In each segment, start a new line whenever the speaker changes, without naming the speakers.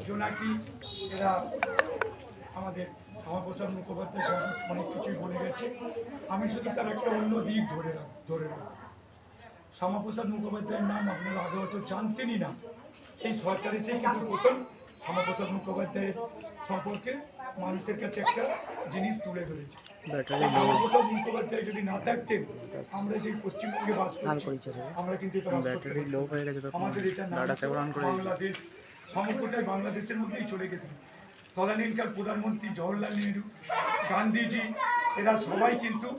জোনাকি এরা আমাদের শ্যামাপ্রসাদ মুখোপাধ্যায় অনেক কিছুই বলে গেছে। আমি শুধু তার একটা অন্য দিক ধরে রাখব। শ্যামাপ্রসাদ মুখোপাধ্যায়ের নাম আপনারা আগে হয়তো জানতেনই না। এই সরকার এসে কিন্তু প্রথম শ্যামাপ্রসাদ মুখোপাধ্যায়ের সম্পর্কে মানুষের কাছে একটা জিনিস তুলে ধরেছে। শ্যামাপ্রসাদ মুখোপাধ্যায় যদি না থাকতেন, আমরা যে পশ্চিমবঙ্গে বাস করছি আমরা কিন্তু এটা বাস করতে পারতাম। আমাদের এটা বাংলাদেশ সমগ্রটাই বাংলাদেশের মধ্যেই চলে গেছে। তদানীন্তন প্রধানমন্ত্রী জওহরলাল নেহরু, গান্ধীজি এরা সবাই কিন্তু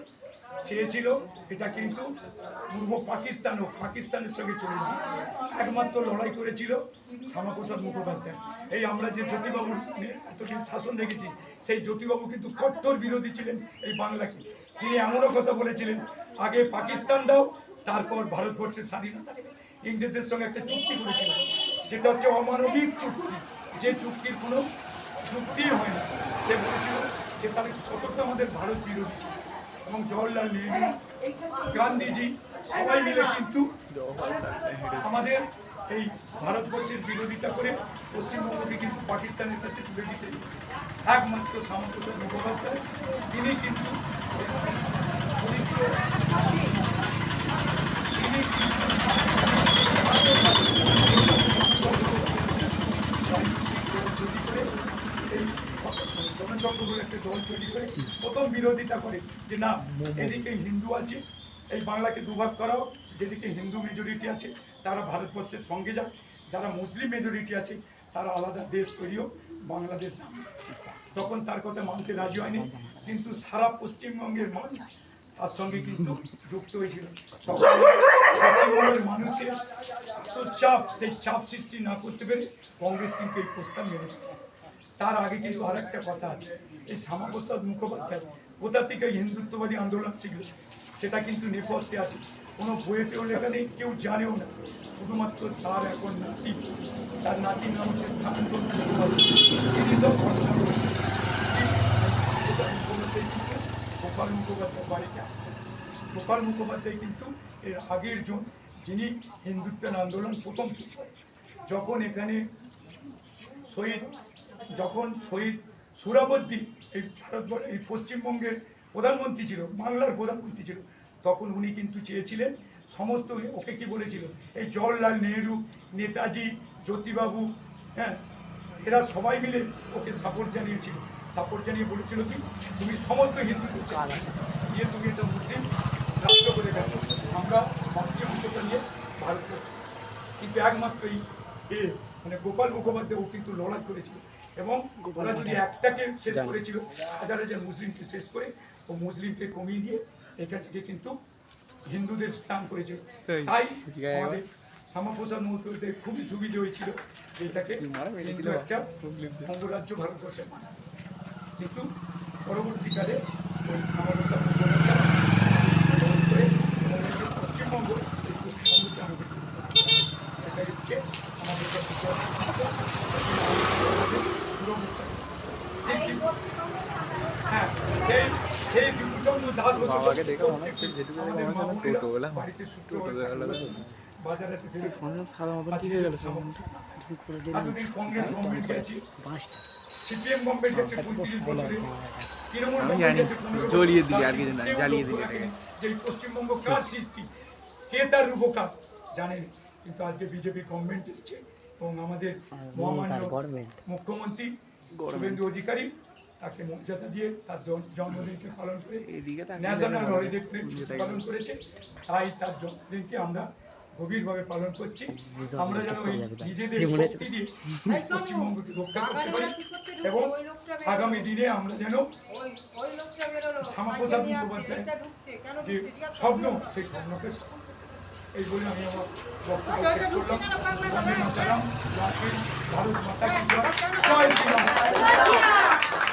চেয়েছিল এটা কিন্তু পূর্ব পাকিস্তান ও পাকিস্তানের সঙ্গে চলে যাবে। একমাত্র লড়াই করেছিল শ্যামাপ্রসাদ মুখোপাধ্যায়। এই আমরা যে জ্যোতিবাবুর এতদিন শাসন দেখেছি, সেই জ্যোতিবাবু কিন্তু কট্টর বিরোধী ছিলেন এই বাংলাকে। তিনি এমনও কথা বলেছিলেন, আগে পাকিস্তান দাও, তারপর ভারতবর্ষের স্বাধীনতা। ইংরেজদের সঙ্গে একটা চুক্তি করেছিলেন, যেটা হচ্ছে অমানবিক চুক্তি, যে চুক্তির কোনো চুক্তি হয় না। সে বলেছিল যে তাহলে কতটা আমাদের ভারত বিরোধী ছিল। এবং জওহরলাল নেহরু, গান্ধীজি সবাই মিলে কিন্তু আমাদের এই ভারতবর্ষের বিরোধিতা করে পশ্চিমবঙ্গকে কিন্তু পাকিস্তানের কাছে তুলে দিতে একমাত্র শ্যামাপ্রসাদ মুখোপাধ্যায় তিনি কিন্তু একটা দল তৈরি করে প্রথম বিরোধিতা করে যে না, এদিকে হিন্দু আছে, এই বাংলাকে দুভাগ করাও, যেদিকে হিন্দু মেজরিটি আছে তারা ভারতবর্ষের সঙ্গে যাক, যারা মুসলিম মেজরিটি আছে তারা আলাদা দেশ তৈরি হোক, বাংলাদেশ নাম। তখন তার কথা মানতে রাজি হয়নি, কিন্তু সারা পশ্চিমবঙ্গের মানুষ তার সঙ্গে কিন্তু যুক্ত হয়েছিল। পশ্চিমবঙ্গের মানুষের চাপ, সেই চাপ সৃষ্টি না করতে পেরে কংগ্রেস কিন্তু এই প্রস্তাব মেনে নিয়েছে। তার আগে কিন্তু আর একটা কথা আছে, এই শ্যামাপ্রসাদ মুখোপাধ্যায় কোথা থেকে হিন্দুত্ববাদী আন্দোলন শিখল সেটা কিন্তু নেপথ্যে আছে, কোনো বইয়েতেও লেখা নেই, কেউ জানেও না। শুধুমাত্র তার এখন নাতি, তার নাতির নাম হচ্ছে শান্তনু মুখোপাধ্যায়। তিনি সব ঘটনা গোপাল মুখোপাধ্যায় বাড়িতে আসতেন। গোপাল মুখোপাধ্যায় কিন্তু এর আগের জন, যিনি হিন্দুত্বের আন্দোলন প্রথম শুরু করেন। যখন এখানে শহীদ সুরাবর্দী এই ভারতবর্ষ এই পশ্চিমবঙ্গের প্রধানমন্ত্রী ছিল, বাংলার প্রধানমন্ত্রী ছিল, তখন উনি কিন্তু চেয়েছিলেন সমস্ত, ওকে কি বলেছিল, এই জওহরলাল নেহরু, নেতাজি, জ্যোতিবাবু, হ্যাঁ, এরা সবাই মিলে ওকে সাপোর্ট জানিয়েছিল। সাপোর্ট জানিয়ে বলেছিল কি, তুমি সমস্ত হিন্দুদের গিয়ে তুমি এটা মুসলিম রাষ্ট্র করে গেছো, আমরা বাকি অংশটা নিয়ে ভারতবর্ষ। কিন্তু একমাত্র এই মানে গোপাল মুখোপাধ্যায় ও কিন্তু লড়াই করেছিল, এবং ওরা যদি একটাকে শেষ করেছিল, হাজার হাজার মুসলিমকে শেষ করে ও মুসলিমকে কমিয়ে দিয়ে এখান থেকে কিন্তু হিন্দুদের স্থান করেছিল। তাই আমাদের শ্যামাপ্রসাদ মুখোপাধ্যায় খুবই সুবিধে হয়েছিল এটাকে একটা অঙ্গরাজ্য ভারতবর্ষের মানে। কিন্তু পরবর্তীকালে ওই শ্যামাপ্রসাদ মুখোপাধ্যায় পশ্চিমবঙ্গ এটা হচ্ছে আমাদের হ্যাঁ, সেই বিভূচন্দ্র দাস বাড়িতে বাজারে এতদিন কংগ্রেস গভর্নমেন্ট গেছে, সিপিএম গভর্নমেন্ট গেছে 35 বছরে, তৃণমূল
জড়িয়ে দিলে আর কিছু না, জ্বালিয়ে দিলে
যে পশ্চিমবঙ্গ কার সৃষ্টি, কে তার রূপকার জানেন। কিন্তু আজকে বিজেপি গভর্নমেন্ট এসছে এবং আমাদের মহামান্য মুখ্যমন্ত্রী শুভেন্দু অধিকারী তাকে মর্যাদা দিয়ে তার জন্মদিনকে পালন করে ন্যাশনাল হলিডে পালন করেছে। তাই তার জন্মদিনকে আমরা গভীরভাবে পালন করছি। আমরা যেন ওই নিজেদের শক্তি দিয়ে পশ্চিমবঙ্গকে রক্ষা করতে পারি, এবং আগামী দিনে আমরা যেন শ্যামাপ্রসাদ মুখোপাধ্যায় যে স্বপ্ন, সেই স্বপ্নকে এই বলে আমি আমার বক্তব্য শেষ করলাম। ভারত মাতা কি জয়, জয় শ্রীরাম।